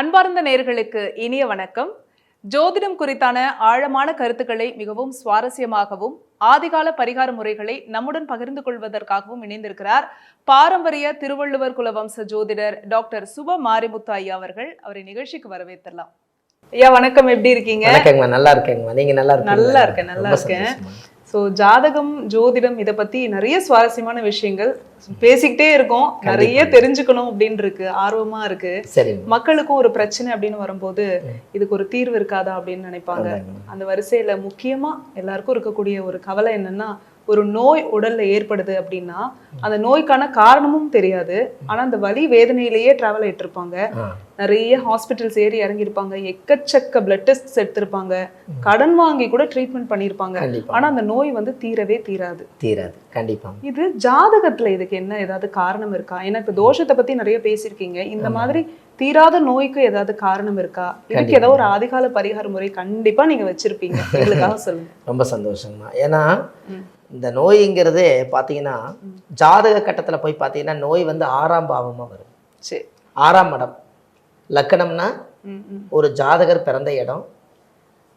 அன்பார்ந்த நேயர்களுக்கு இனிய வணக்கம். ஜோதிடம் குறித்தான ஆழமான கருத்துக்களை மிகவும் சுவாரஸ்யமாகவும் ஆதிகால பரிகார முறைகளை நம்முடன் பகிர்ந்து கொள்வதற்காகவும் இணைந்திருக்கிறார் பாரம்பரிய திருவள்ளுவர் குலவம்ச ஜோதிடர் டாக்டர் சுப மாரிமுத்து ஐயா அவர்கள். அவரை நிகழ்ச்சிக்கு வரவேற்றலாம். ஐயா வணக்கம், எப்படி இருக்கீங்க? நல்லா இருக்கேங்க. நீங்க நல்லா இருக்கீங்க? நல்லா இருக்கேன். ஸோ ஜாதகம், ஜோதிடம் இதை பத்தி நிறைய சுவாரஸ்யமான விஷயங்கள் பேசிக்கிட்டே இருக்கோம். நிறைய தெரிஞ்சுக்கணும் அப்படின்னு இருக்கு, ஆர்வமா இருக்கு. மக்களுக்கும் ஒரு பிரச்சனை அப்படின்னு வரும்போது இதுக்கு ஒரு தீர்வு இருக்காதா அப்படின்னு நினைப்பாங்க. அந்த வரிசையில முக்கியமா எல்லாருக்கும் இருக்கக்கூடிய ஒரு கவலை என்னன்னா, ஒரு நோய் உடல்ல ஏற்படுது அப்படின்னா அந்த நோய்க்கான காரணமும் தெரியாது. ஆனா அந்த வலி வேதனையிலேயே டிராவல் ஆயிட்டு இருப்பாங்க. நிறைய ஹாஸ்பிட்டல்ஸ் ஏறி இறங்கியிருப்பாங்க, எக்கச்சக்க பிளட் டெஸ்ட் எடுத்திருப்பாங்க, கடன் வாங்கி கூட ட்ரீட்மெண்ட் பண்ணியிருப்பாங்க. ஆனா அந்த நோய் தீரவே தீராது. கண்டிப்பா. இது ஜாதகத்துல இதுக்கு என்ன ஏதாவது காரணம் இருக்கா? ஏன்னா இப்ப தோஷத்தை பத்தி நிறைய பேசியிருக்கீங்க. இந்த மாதிரி தீராத நோய்க்கு ஏதாவது காரணம் இருக்கா? இதுக்கு ஏதாவது ஒரு ஆதிகால பரிகார முறை கண்டிப்பா நீங்க வச்சிருப்பீங்க, எங்களுக்காக சொல்லுங்க. ரொம்ப சந்தோஷமா. ஏன்னா இந்த நோய்ங்கிறதே பார்த்தீங்கன்னா ஜாதக கட்டத்தில் போய் பார்த்தீங்கன்னா நோய் 6ஆம் பாவமாக வரும். சரி, 6ஆம் இடம் லக்கணம்னா ஒரு ஜாதகர் பிறந்த இடம்.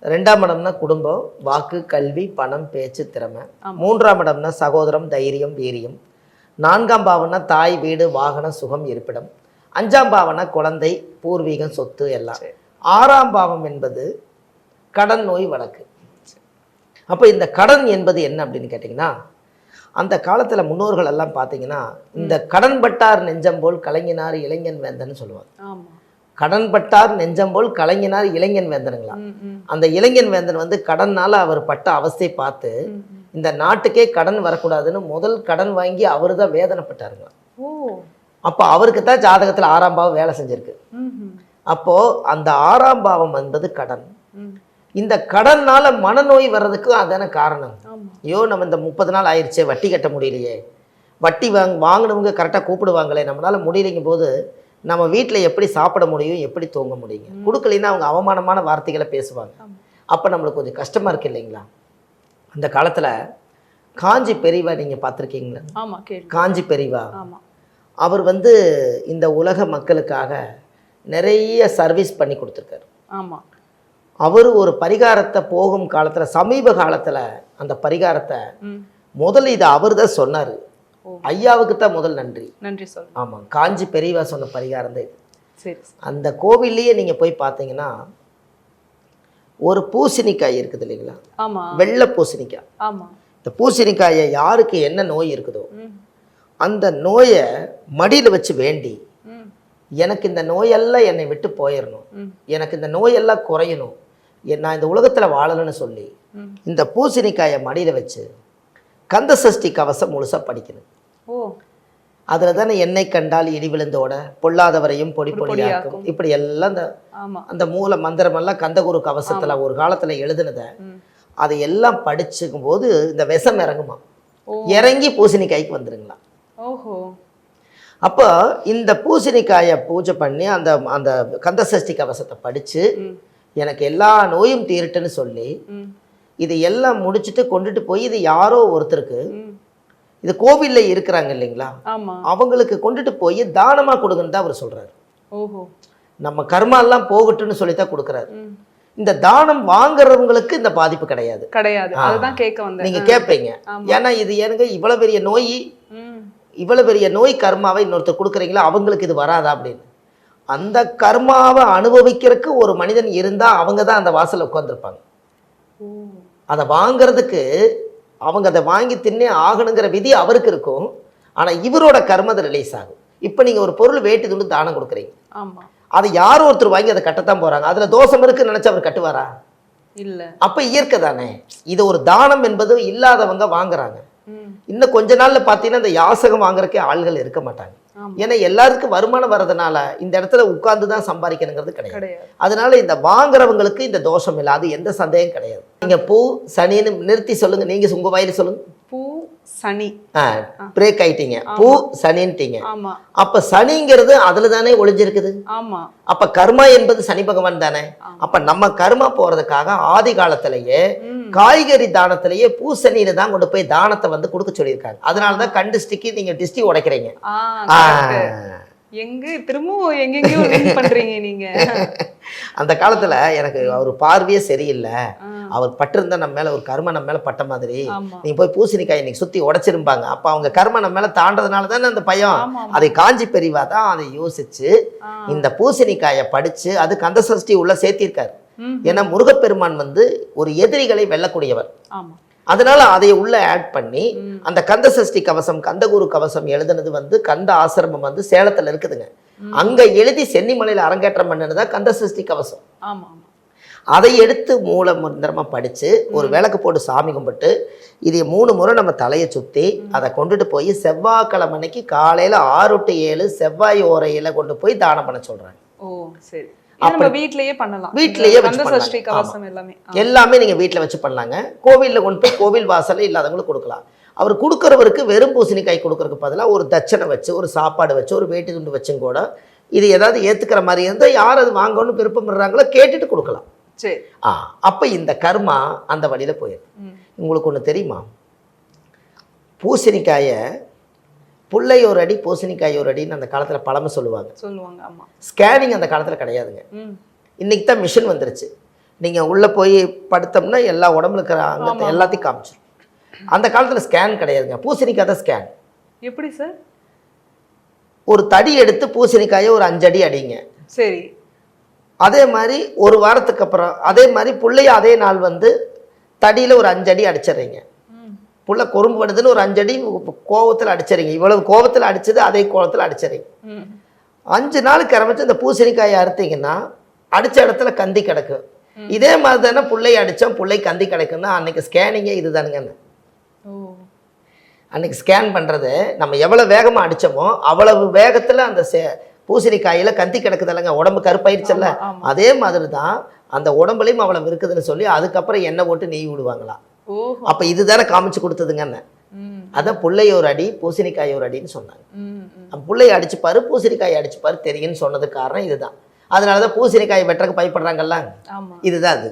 2ஆம் இடம்னா குடும்பம், வாக்கு, கல்வி, பணம், பேச்சு, திறமை. 3ஆம் இடம்னா சகோதரம், தைரியம், வீரியம். 4ஆம் பாவம்னா தாய், வீடு, வாகனம், சுகம், இருப்பிடம். 5ஆம் பாவம்னா குழந்தை, பூர்வீகம், சொத்து எல்லாம். 6ஆம் பாவம் என்பது கடன், நோய், வழக்கு. அப்போ இந்த கடன் என்பது என்ன அப்படின்னு கேட்டிங்கன்னா, அந்த காலத்தில் முன்னோர்கள் எல்லாம் பார்த்தீங்கன்னா இந்த கடன் பட்டார் நெஞ்சம் போல் கலைஞனார் இளைஞன் வேந்தன்னு சொல்லுவாங்க. கடன் பட்டார் நெஞ்சம் போல் கலைஞனார் இளைஞன் வேந்தனுங்களா. அந்த இளைஞன் வேந்தன் கடன்னால அவர் பட்ட அவஸ்தை பார்த்து இந்த நாட்டுக்கே கடன் வரக்கூடாதுன்னு முதல் கடன் வாங்கி அவரு தான் வேதனைப்பட்டாருங்களா. அப்போ அவருக்கு தான் ஜாதகத்தில் 6ஆம் பாவம் வேலை செஞ்சிருக்கு. அப்போ அந்த 6ஆம் பாவம் என்பது கடன். இந்த கடன்னால மனநோய் வர்றதுக்கு அதான காரணம். ஐயோ, நம்ம இந்த 30 நாள் ஆயிடுச்சே, வட்டி கட்ட முடியலையே, வட்டி வாங்கினவங்க கரெக்டாக கூப்பிடுவாங்களே, நம்மளால முடியலைங்க போது நம்ம வீட்டில் எப்படி சாப்பிட முடியும், எப்படி தூங்க முடியுங்க? கொடுக்கலைன்னா அவங்க அவமானமான வார்த்தைகளை பேசுவாங்க. அப்போ நம்மளுக்கு கொஞ்சம் கஷ்டமாக இருக்கு இல்லைங்களா? அந்த காலத்தில் காஞ்சி பெரியவா நீங்கள் பார்த்துருக்கீங்களா? காஞ்சி பெரியவா அவர் இந்த உலக மக்களுக்காக நிறைய சர்வீஸ் பண்ணி கொடுத்துருக்காரு. ஆமாம். அவர் ஒரு பரிகாரத்தை போகும் காலத்தில், சமீப காலத்தில் அந்த பரிகாரத்தை முதல்ல இதை அவர் தான் சொன்னார். ஐயாவுக்கு தான் முதல் நன்றி சொல். ஆமாம், காஞ்சி பெரியவா சொன்ன பரிகாரம் தான் இது. சரி. அந்த கோவில்லையே நீங்கள் போய் பார்த்தீங்கன்னா ஒரு பூசணிக்காய் இருக்குது இல்லைங்களா? ஆமாம், வெள்ளை பூசணிக்காய். ஆமாம். இந்த பூசணிக்காயை யாருக்கு என்ன நோய் இருக்குதோ அந்த நோயை மடியில் வச்சு வேண்டி, எனக்கு இந்த நோயெல்லாம் என்னை விட்டு போயிடணும், எனக்கு இந்த நோயெல்லாம் குறையணும், நான் இந்த உலகத்தில் வாழணும்னு சொல்லி இந்த பூசணிக்காயை மடியில் வச்சு கந்த சஷ்டி கவசம் முழுசாக படிக்கணும். அதில் தானே என்னை கண்டால் இடி விழுந்தோட பொல்லாதவரையும் பொடி பொடியாக்கும், இப்படி எல்லாம் அந்த மூல மந்திரமெல்லாம் கந்தகுரு கவசத்தில் ஒரு காலத்தில் எழுதுனதை அதை எல்லாம் படிச்சுக்கும் போது இந்த விஷம் இறங்குமா, இறங்கி பூசணிக்காய்க்கு வந்துருங்களா. அப்போ இந்த பூசணிக்காயை பூஜை பண்ணி அந்த அந்த கந்த சஷ்டி கவசத்தை படித்து எனக்கு எல்லா நோயும் தீரட்டுன்னு சொல்லி இது எல்லாம் முடிச்சுட்டு கொண்டுட்டு போய் இது யாரோ ஒருத்தருக்கு, இது கோவிலில் இருக்கிறாங்க இல்லைங்களா, அவங்களுக்கு கொண்டுட்டு போய் தானமாக கொடுங்கன்னு தான் அவர் சொல்கிறார். நம்ம கர்மாலாம் போகட்டுன்னு சொல்லித்தான் கொடுக்குறாரு. இந்த தானம் வாங்குறவங்களுக்கு இந்த பாதிப்பு கிடையாது. அதுதான் கேட்க வந்தேன். நீங்க கேட்பீங்க, ஏன்னா இது எனக்கு இவ்வளவு பெரிய நோய் கர்மாவை இன்னொருத்தர் கொடுக்குறீங்களா, அவங்களுக்கு இது வராதா அப்படின்னு. அந்த கர்மாவை அனுபவிக்கிறதுக்கு ஒரு மனிதன் இருந்தா அவங்க தான் அந்த வாசல்ல உட்கார்ந்துருப்பாங்க. அதை வாங்கிறதுக்கு அவங்க அதை வாங்கி தின்னே ஆகணுங்கிற விதி அவருக்கு இருக்கும். ஆனா இவரோட கர்ம அதை ரிலீஸ் ஆகும். இப்ப நீங்க ஒரு பொருள் வேட்டி துண்டு தானம் கொடுக்குறீங்க, அதை யாரோ ஒருத்தர் வாங்கி அதை கட்டத்தான் போறாங்க. அதுல தோஷம் இருக்குன்னு நினைச்சு அவர் கட்டுவாரா? இல்ல. அப்ப இயற்கை தானே. இது ஒரு தானம் என்பது இல்லாதவங்க வாங்குறாங்க. இன்னும் கொஞ்ச நாள்ல பாத்தீங்கன்னா இந்த யாசகம் வாங்குறதுக்கே ஆள்கள் இருக்க மாட்டாங்க. ஏன்னா எல்லாருக்கும் வருமானம் வர்றதுனால இந்த இடத்துல உட்கார்ந்துதான் சம்பாதிக்கணுங்கிறது கிடையாது. அதனால இந்த வாங்குறவங்களுக்கு இந்த தோஷம் இல்லை, அது எந்த சந்தேகம் கிடையாது. நீங்க பூ சனின்னு நிறுத்தி சொல்லுங்க, நீங்க உங்க வாயில சொல்லுங்க. பூ சனி. பிரேக் ஆயிட்டீங்க, பூ சனின்ட்டீங்க. அப்ப சனிங்கிறது அதுல தானே ஒளிஞ்சிருக்குது. அப்ப கர்மா என்பது சனி பகவான் தானே. அப்ப நம்ம கர்மா போறதுக்காக ஆதி காலத்திலேயே காய்கறி தானத்திலேயே பூசணியில தான் கொண்டு போய் தானத்தை கொடுக்க சொல்லியிருக்காங்க. அதனாலதான் கண் டிஸ்டிக்கு நீங்க டிஸ்டி உடைக்கிறீங்க. திரும்பவும் எங்கெங்கயோ லிங்க் பண்றீங்க நீங்க. அந்த காலத்துல எனக்கு அவர் பார்வையே சரியில்லை, அவர் பட்டிருந்தா நம்ம மேல ஒரு கர்ம நம்ம மேல பட்ட மாதிரி, நீங்க போய் பூசணிக்காய் இன்னைக்கு சுத்தி உடைச்சிருப்பாங்க. அப்ப அவங்க கர்ம நம்ம மேல தாண்டதுனால தானே அந்த பயம். அதை காஞ்சி பெரியவா தான் அதை யோசிச்சு இந்த பூசணிக்காயை படிச்சு அது கந்த சஷ்டி உள்ள சேர்த்திருக்காரு. ஏன்னா முருகப்பெருமான் வந்து ஒரு எதிரிகளை வெல்லக்கூடியவர். அதனால அதை உள்ள ஆட் பண்ணி அந்த கந்த சஷ்டி கவசம் கந்தகுரு கவசம் எழுதுனது வந்து கந்த ஆசிரமம் வந்து சேலத்துல இருக்குதுங்க. அங்க எழுதி சென்னிமலையில அரங்கேற்றம் பண்ணதுதான் கந்த சஷ்டி கவசம். அதை எடுத்து மூல மந்திரமா படிச்சு ஒரு விளக்கு போட்டு சாமி கும்பிட்டு இதை 3 முறை நம்ம தலையை சுத்தி அதை கொண்டுட்டு போய் செவ்வாய்க்கிழமை அன்னைக்கு காலையில 6 to 7 செவ்வாய் ஓரையில கொண்டு போய் தானம் பண்ண சொல்றாங்க. வீட்லயே பண்ணலாம். வீட்லயே எல்லாமே நீங்க வீட்டுல வச்சு பண்ணலாங்க. கோவில்ல கொண்டு போய் கோவில் வாசல்ல இல்லாதவங்களுக்கு கொடுக்கலாம். அவர் கொடுக்கறவருக்கு வெறும் பூசணிக்காய் கொடுக்கறதுக்கு பதிலாக ஒரு தட்சணை வச்சு ஒரு சாப்பாடு வச்சு ஒரு வேட்டி துண்டு வச்சும் கூட இது ஏதாவது ஏத்துக்கிற மாதிரி இருந்தால் யார் அது வாங்கணும்னு விருப்பப்படுறாங்களோ கேட்டுட்டு கொடுக்கலாம். சரி. அப்ப இந்த கர்மா அந்த வழியில போயிடும். உங்களுக்கு ஒண்ணு தெரியுமா, பூசணிக்காயை புள்ளை ஒரு அடி பூசணிக்காய் ஒரு அடின்னு அந்த காலத்துல பழமை சொல்லுவாங்க. ஸ்கேனிங் அந்த காலத்துல கிடையாதுங்க. இன்னைக்கு தான் மிஷின் வந்துருச்சு. நீங்க உள்ள போய் படுத்தோம்னா எல்லா உடம்புல இருக்கிற அங்கத்தை எல்லாத்தையும் காமிச்சிடும். அந்த காலத்துல ஸ்கேன் கிடையாதுங்க. பூசணிக்காய் தான் ஸ்கேன். எப்படி சார்? ஒரு தடி எடுத்து பூசணிக்காயை ஒரு 5 அடி அடிங்க. சரி. அதே மாதிரி ஒரு வாரத்துக்கு அப்புறம் அதே மாதிரி புள்ளைய அதே நாள் வந்து தடியில ஒரு 5 அடி அடிச்சிடுறீங்க. புள்ள கொறும்பு பண்ணுதுன்னு ஒரு 5 அடி கோவத்தில் அடிச்சிடுறீங்க. இவ்வளவு கோவத்தில் அடிச்சது அதே கோவத்தில் அடிச்சிடுறீங்க. 5 நாளுக்கு ஆரம்பிச்சு இந்த பூசணிக்காயை அறுத்தீங்கன்னா அடிச்ச இடத்துல கந்தி கிடக்கும். இதே மாதிரி தானே புள்ளை அடித்தோம், புள்ளை கந்தி கிடக்குன்னா அன்னைக்கு ஸ்கேனிங்கே இது தானுங்கன்னு. அன்னைக்கு ஸ்கேன் பண்ணுறது நம்ம எவ்வளோ வேகமாக அடித்தோமோ அவ்வளவு வேகத்தில் அந்த பூசணிக்காயில் கந்தி கிடக்குதில்லங்க, உடம்பு கருப்பாயிருச்சல்ல, அதே மாதிரி தான் அந்த உடம்புலையும் அவ்வளவு இருக்குதுன்னு சொல்லி அதுக்கப்புறம் எண்ணெய் போட்டு நெய் விடுவாங்களாம். அப்ப இதுதானே காமிச்சு கொடுத்ததுங்கன்னு. அதான் புள்ளை ஒரு அடி பூசணிக்காய் ஒரு அடின்னு சொன்னாங்க. புள்ளையை அடிச்சுப்பாரு பூசணிக்காய் அடிச்சுப்பாரு தெரியும்னு சொன்னது காரணம் இதுதான். அதனாலதான் பூசணிக்காய் வெட்டுறக்கு பயப்படுறாங்கல்ல, இதுதான் அது.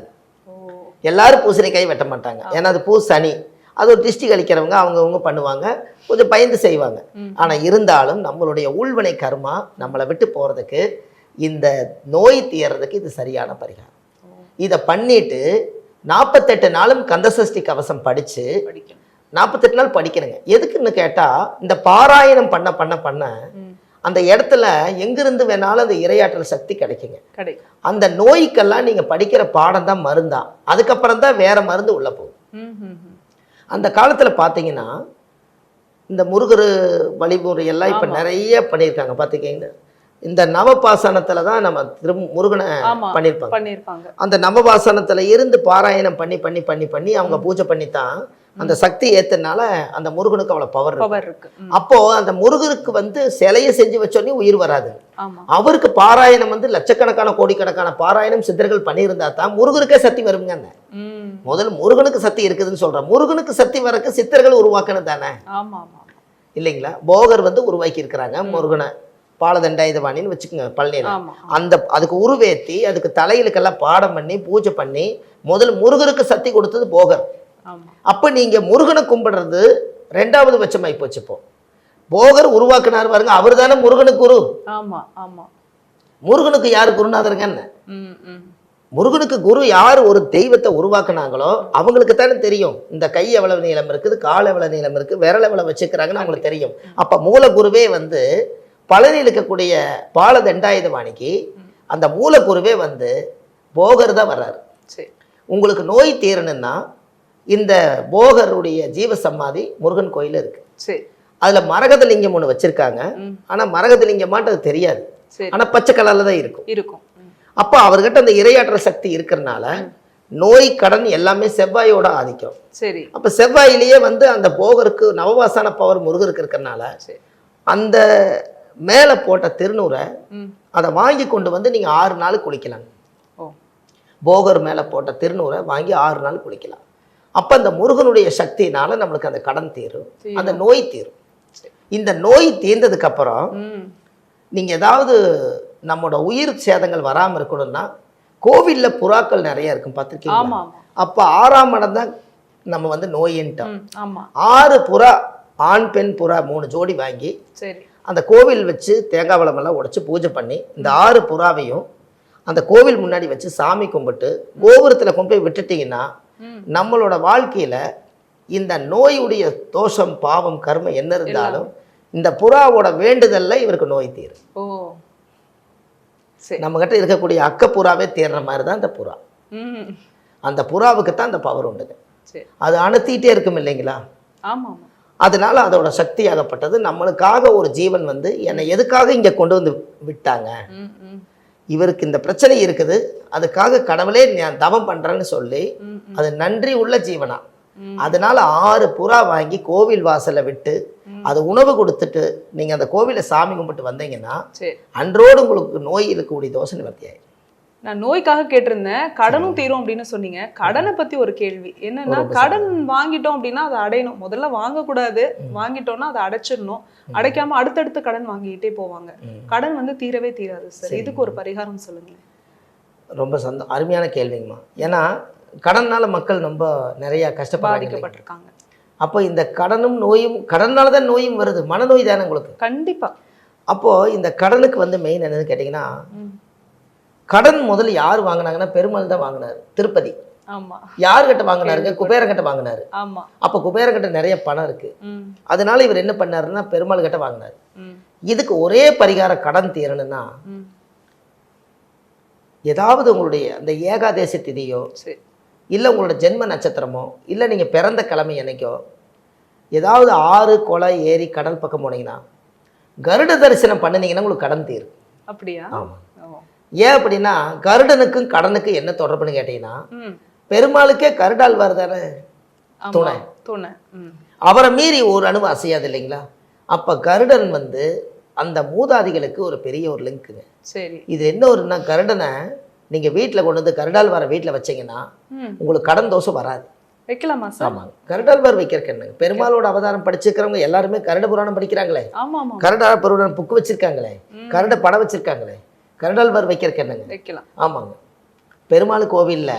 எல்லாரும் பூசணிக்காய் வெட்ட மாட்டாங்க, ஏன்னா அது பூ சனி, அது ஒரு டிஸ்ட்ரிக் அளிக்கிறவங்க அவங்கவுங்க பண்ணுவாங்க, கொஞ்சம் பயந்து செய்வாங்க. ஆனா இருந்தாலும் நம்மளுடைய ஊழ்வினை கர்மா நம்மளை விட்டு போறதுக்கு இந்த நோய் தீர்றதுக்கு இது சரியான பரிகாரம். இதை பண்ணிட்டு 48 நாளும் கந்தசஷ்டி கவசம் படிச்சு 48 நாள் படிக்கணுங்க. எதுக்குன்னு கேட்டா இந்த பாராயணம் பண்ண பண்ண பண்ண அந்த இடத்துல எங்கிருந்து வேணாலும் அந்த இரையாற்றல் சக்தி கிடைக்குங்க. அந்த நோய்க்கெல்லாம் நீங்க படிக்கிற பாடம் தான் மருந்தா, அதுக்கப்புறம் தான் வேற மருந்து உள்ள போகும். அந்த காலத்துல பாத்தீங்கன்னா இந்த முருகர் வழிமுறை எல்லாம் இப்ப நிறைய பண்ணியிருக்காங்க. பாத்தீங்கன்னா இந்த நவபாசனத்துல தான் நம்ம முருகனை பண்ணியிருப்பாங்க. அந்த நவபாசனத்துல இருந்து பாராயணம் பண்ணி பண்ணி பண்ணி பண்ணி அவங்க பூஜை பண்ணித்தான் அந்த சக்தி ஏத்தனால அந்த முருகனுக்கு அவ்வளவு பவர் இருக்கு. அப்போ அந்த முருகருக்கு வந்து சிலையை செஞ்சு வச்சோடனே உயிர் வராது. அவருக்கு பாராயணம் வந்து லட்சக்கணக்கான கோடிக்கணக்கான பாராயணம் சித்தர்கள் பண்ணியிருந்தா தான் முருகருக்கே சக்தி வருங்க. முதல் முருகனுக்கு சக்தி இருக்குதுன்னு சொல்றேன். முருகனுக்கு சக்தி வரக்கு சித்தர்கள் உருவாக்கணும் தானே, இல்லைங்களா? போகர் வந்து உருவாக்கி இருக்கிறாங்க முருகனை, பாலதண்டாயுதபாணின்னு வச்சுக்கோங்க பழனியில. அந்த அதுக்கு உருவேத்தி அதுக்கு தலைகளுக்கெல்லாம் பாடம் பண்ணி பூஜை பண்ணி முதல் முருகருக்கு சக்தி கொடுத்தது போகர். அப்ப நீங்க முருகனை கும்பிடுறது 2வது பட்சமாயி போச்சு. இப்போ போகர் உருவாக்குனார் பாருங்க, அவர் தானே முருகனுக்கு குரு. முருகனுக்கு யாரு குருநாதருங்க? முருகனுக்கு குரு யார் ஒரு தெய்வத்தை உருவாக்குனாங்களோ அவங்களுக்கு தானே தெரியும் இந்த கை எவ்வளவு நீளம் இருக்குது, கால் எவ்வளவு நீளம் இருக்கு, விரல் எவ்வளவு வச்சுக்கிறாங்கன்னு அவங்களுக்கு தெரியும். அப்ப மூல குருவே வந்து பழனியில் இருக்கக்கூடிய பாலதண்டாயுதபாணிக்கு அந்த மூலக்குருவே வந்து போகர் தான் வர்றாரு. உங்களுக்கு நோய் தீரணும்னா இந்த போகருடைய ஜீவ சமாதி முருகன் கோயில இருக்கு. அதுல மரகத லிங்கம் ஒண்ணு வச்சிருக்காங்க. ஆனா மரகத லிங்கமாட்டு தெரியாது, ஆனா பச்சை கலர்ல தான் இருக்கும். அப்ப அவர்கிட்ட அந்த இரையாற்றல் சக்தி இருக்கிறதுனால நோய் கடன் எல்லாமே செவ்வாயோட ஆதிக்கம். அப்ப செவ்வாயிலேயே வந்து அந்த போகருக்கு நவவாசன பவர் முருகருக்கு இருக்கிறதுனால அந்த மேல போட்ட திருநூரை அதை வாங்கி கொண்டு வந்து நீங்க 6 நாள் குளிக்கலாம். போகர் மேல போட்ட திருநூரை வாங்கி 6 நாள் குளிக்கலாம். அப்ப அந்த முருகனுடைய சக்தினால நம்மளுக்கு அந்த கடன் தீரும், அந்த நோய் தீரும். இந்த நோய் தீர்ந்ததுக்கு அப்புறம் நீங்க ஏதாவது நம்மளோட உயிர் சேதங்கள் வராம இருக்கணும்னா கோவில்ல புறாக்கள் நிறைய இருக்கும் பார்த்திருக்கீங்களா? அப்ப 6ஆம் இடம் தான் நம்ம வந்து நோயின்ட்டோம். 6 புறா, ஆண் பெண் புறா 3 ஜோடி வாங்கி அந்த கோவில் வச்சு தேங்காய் வளமெல்லாம் உடைச்சு பூஜை பண்ணி இந்த 6 புறாவையும் அந்த கோவில் முன்னாடி வச்சு சாமி கும்பிட்டு கோபுரத்தில் கொண்டு போய் விட்டுட்டிங்கன்னா நம்மளோட வாழ்க்கையில் இந்த நோயுடைய தோஷம் பாவம் கர்மம் என்ன இருந்தாலும் இந்த புறாவோட வேண்டுதல்ல இவருக்கு நோய் தீரும். ஓ சரி. நம்ம கிட்ட இருக்கக்கூடிய அக்கப்புறாவே தேர்ற மாதிரி தான் அந்த புறா. அந்த புறாவுக்கு தான் அந்த பவர் உண்டுங்க. அது அனுத்திட்டே இருக்கும் இல்லைங்களா? ஆமா. அதனால அதோட சக்தியாகப்பட்டது. நம்மளுக்காக ஒரு ஜீவன் வந்து என்னை எதுக்காக இங்க கொண்டு வந்து விட்டாங்க, இவருக்கு இந்த பிரச்சனை இருக்குது, அதுக்காக கடவுளே நான் தவம் பண்றேன்னு சொல்லி அது நன்றி உள்ள ஜீவனா. அதனால 6 புறா வாங்கி கோவில் வாசல்ல விட்டு அது உணவு கொடுத்துட்டு நீங்க அந்த கோவில சாமி கும்பிட்டு வந்தீங்கன்னா அன்றோடு உங்களுக்கு நோய் இருக்கக்கூடிய தோஷம் நிவர்த்தி ஆயிடும். நான் நோய்க்காக கேட்டிருந்தேன், கடனும் தீரும் அப்படின்னு சொன்னீங்க. கடனை பத்தி ஒரு கேள்வி என்னன்னா, கடன் வாங்கிட்டோம் அப்படின்னா அதை அடையணும். முதல்ல வாங்கக்கூடாது, வாங்கிட்டோம்னா அதை அடைச்சிடணும். அடைக்காம அடுத்தடுத்து கடன் வாங்கிட்டே போவாங்க. கடன் வந்து தீரவே தீராது சார். இதுக்கு ஒரு பரிகாரம் சொல்லுங்க. ரொம்ப அருமையான கேள்விங்கம்மா. ஏன்னா கடனால மக்கள் ரொம்ப நிறைய கஷ்டப்பட்டிருக்காங்க. அப்போ இந்த கடனும் நோயும், கடனால தான் நோயும் வருது. மனநோய் தானே உங்களுக்கு. கண்டிப்பா. அப்போ இந்த கடனுக்கு வந்து மெயின் என்னன்னு கேட்டீங்கன்னா, கடன் முதல்ல யார் வாங்கினாங்கன்னா பெருமாள் தான் வாங்கினாரு. திருப்பதி யாருக்கிட்ட வாங்கினாருங்க? குபேரங்கிட்ட வாங்கினாரு. அப்ப குபேரங்கிட்ட நிறைய பணம் இருக்கு. அதனால இவர் என்ன பண்ணாருன்னா பெருமாள் கிட்ட வாங்கினாரு. இதுக்கு ஒரே பரிகாரம் கடன் தீரணும்னா, ஏதாவது உங்களுடைய அந்த ஏகாதேசி திதியோ இல்லை உங்களோட ஜென்ம நட்சத்திரமோ இல்லை நீங்கள் பிறந்த கிழமை என்னைக்கோ ஏதாவது 6 குளை ஏரி கடல் பக்கம் போனீங்கன்னா கருட தரிசனம் பண்ணினீங்கன்னா உங்களுக்கு கடன் தீரும். அப்படியா? ஆமாம். ஏன் அப்படின்னா கருடனுக்கும் கடனுக்கும் என்ன தொடர்புன்னு கேட்டீங்கன்னா, பெருமாளுக்கே கருடாழ்வார் தானே துணை. அவரை மீறி ஒரு அணுவு அசையாது இல்லைங்களா? அப்போ கருடன் வந்து அந்த மூதாதிகளுக்கு ஒரு பெரிய ஒரு லிங்க்குங்க. சரி. இது என்ன ஒருன்னா, கருடனை நீங்க வீட்டில் கொண்டு வந்து கருடாழ்வாரை வீட்டில் வச்சீங்கன்னா உங்களுக்கு கடன் தோஷம் வராது. வைக்கலாமா சார்? ஆமாங்க. கருடாழ்வார் வைக்கிறக்கு என்னங்க, பெருமாளோட அவதாரம் படிச்சிருக்கிறவங்க எல்லாருமே கருட புராணம் படிக்கிறாங்களே, கருடா புராணம் புக்கு வச்சிருக்காங்களே, கருட படம் வச்சிருக்காங்களே, கருடாழ்வார் வைக்கிறக்கு என்னங்க வைக்கலாம். ஆமாங்க. பெருமாள் கோவில்ல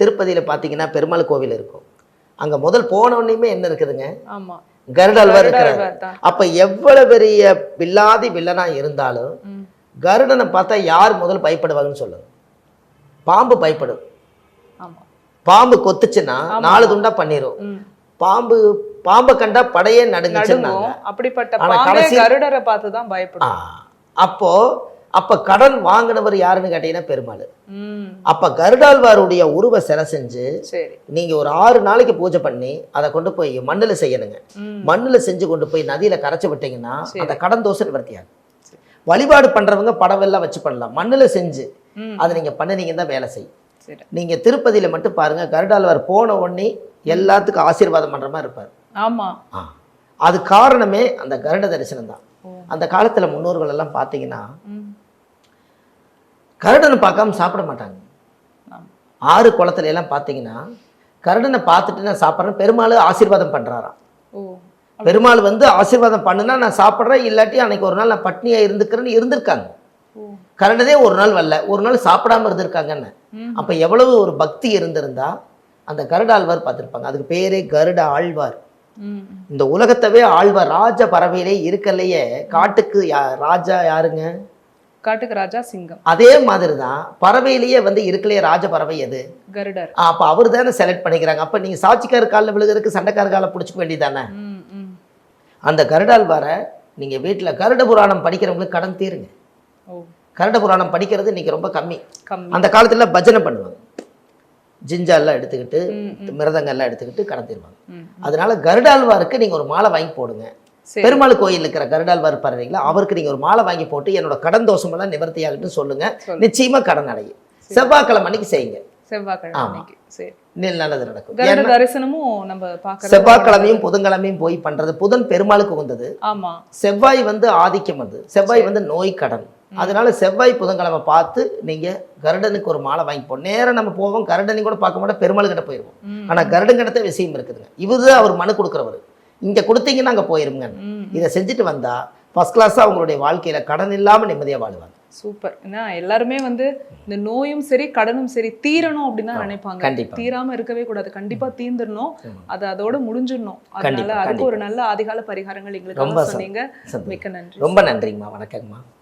திருப்பதியில் பார்த்தீங்கன்னா பெருமாள் கோவில் இருக்கும். அங்க முதல் போனவனையுமே என்ன இருக்குதுங்க? கருடாழ்வார் இருக்கிறார். அப்ப எவ்வளவு பெரிய வில்லாதி வில்லனா இருந்தாலும் கருடனை பார்த்தா யார் முதல் பயப்படுவாங்கன்னு சொல்லுங்க? பாம்பு பயப்படும். பாம்பு கொத்துச்சுன்னா 4 துண்டா பண்ணிரும். பாம்பை கண்டா படையே நடுங்குச்சுன்னா அப்படிப்பட்ட கருடரை பார்த்து தான் பயப்படும். அப்ப கடன் வாங்கினவர் யாருன்னு கேட்டீங்கன்னா பெருமாள். அப்ப கருடாழ்வாருடைய உருவ சிலை செஞ்சு நீங்க ஒரு 6 நாளைக்கு பூஜை பண்ணி அதை கொண்டு போய் மண்ணுல செய்யணுங்க. மண்ணுல செஞ்சு கொண்டு போய் நதியில கரைச்சு விட்டீங்கன்னா அந்த கடன் தோஷம் நிவர்த்தியாகும். வழிபாடு பண்றவங்க படம் எல்லாம் வச்சு பண்ணலாம். மண்ணுல செஞ்சு அதை நீங்க பண்ணினீங்கன்னா தான் வேலை செய்யும். நீங்க திருப்பதியில மட்டும் பாருங்க, கருடாழ்வார் போன உடனே எல்லாத்துக்கும் ஆசீர்வாதம் பண்ற மாதிரி இருப்பார். ஆமா. அது காரணமே அந்த கருட தரிசனம் தான். அந்த காலத்துல முன்னோர்கள் எல்லாம் பாத்தீங்கன்னா கருடனை பார்க்காம சாப்பிட மாட்டாங்க. 6 குளத்துல எல்லாம் பாத்தீங்கன்னா கருடனை பார்த்துட்டு நான் சாப்பிட்றேன், பெருமாள் ஆசீர்வாதம் பண்றாராம். பெருமாள் வந்து ஆசீர்வாதம் பண்ணுனா நான் சாப்பிட்றேன், இல்லாட்டி அன்னைக்கு ஒரு நாள் நான் பட்னியா இருந்துக்கிறேன்னு இருந்திருக்காங்க. கருடனே ஒரு நாள் வரல, ஒரு நாள் சாப்பிடாம இருந்திருக்காங்கன்னு. அப்ப எவ்வளவு ஒரு பக்தி இருந்திருந்தா அந்த கருடாழ்வார் பார்த்திருப்பாங்க. அதுக்கு பேரே கருட ஆழ்வார். இந்த உலகத்தவே ஆழ்வார். ராஜ பறவையிலே இருக்கலையே காட்டுக்கு ராஜா யாருங்க? காட்டுக்கு ராஜா சிங்கம். அதே மாதிரிதான் பறவையிலேயே வந்து இருக்கலையே ராஜ பறவை எது? கருடர். அப்ப அவரு தானே செலக்ட் பண்ணிக்கிறாங்க. அப்ப நீங்க சாட்சிக்கார காலில் விழுகிறதுக்கு சண்டைக்கார காலை பிடிச்சிக்க வேண்டியதானே? அந்த கருடாழ்வாரை நீங்க வீட்டுல கருட புராணம் படிக்கிறவங்களுக்கு கடன் தீருங்க. கருட புராணம் படிக்கிறது இன்னைக்கு ரொம்ப கம்மி. அந்த காலத்துல பஜனை பண்ணுவாங்க, ஜிஞ்சா எல்லாம் எடுத்துக்கிட்டு மிருதங்க எல்லாம் எடுத்துக்கிட்டு கடன் தீருவாங்க. அதனால கருடாழ்வாருக்கு நீங்க ஒரு மாலை வாங்கி போடுங்க. பெருமாள் கோயில் இருக்கிற கருடாழ்வார் பாருங்களா, அவருக்கு நீங்க ஒரு மாலை வாங்கி போட்டு என்னோட கடன் தோஷம் எல்லாம் நிவர்த்தி ஆகிட்டு சொல்லுங்க, நிச்சயமா கடன் அடையும். செவ்வாய்க்கிழமை அன்னைக்கு செய்யுங்க. நல்லது நடக்கும். செவ்வாய்க்கிழமையும் புதன்கிழமையும் போய் பண்றது. புதன் பெருமாளுக்கு உகந்தது. செவ்வாய் வந்து ஆதிக்கம், அது செவ்வாய் வந்து நோய் கடன். அதனால செவ்வாய் புதன்கிழமை பார்த்து நீங்க கருடனுக்கு ஒரு மாலை வாங்கி போடும். நேரம் நம்ம போவோம், கருடனை கூட பார்க்க மாட்டோம், பெருமாள் கிட்ட போயிருவோம். ஆனா கருடன் கிட்ட விஷயம் இருக்குதுங்க. இவருதான் அவர் மனு கொடுக்குறவர். இங்க கொடுத்தீங்கன்னா அங்க போயிருங்க. இதை செஞ்சுட்டு வந்தா ஃபர்ஸ்ட் கிளாஸா அவங்களுடைய வாழ்க்கையில கடன் இல்லாம நிம்மதியா வாழுவாங்க. சூப்பர். ஏன்னா எல்லாருமே வந்து இந்த நோயும் சரி கடனும் சரி தீரணும் அப்படின்னு தான் நினைப்பாங்க. கண்டிப்பா. தீராம இருக்கவே கூடாது, கண்டிப்பா தீர்ந்துடணும், அது அதோட முடிஞ்சிடணும். அதனால அதுக்கு ஒரு நல்ல ஆதிகால பரிகாரங்கள் எங்களுக்கு சொன்னீங்க. மிக்க நன்றி. ரொம்ப நன்றிங்கம்மா. வணக்கங்கம்மா.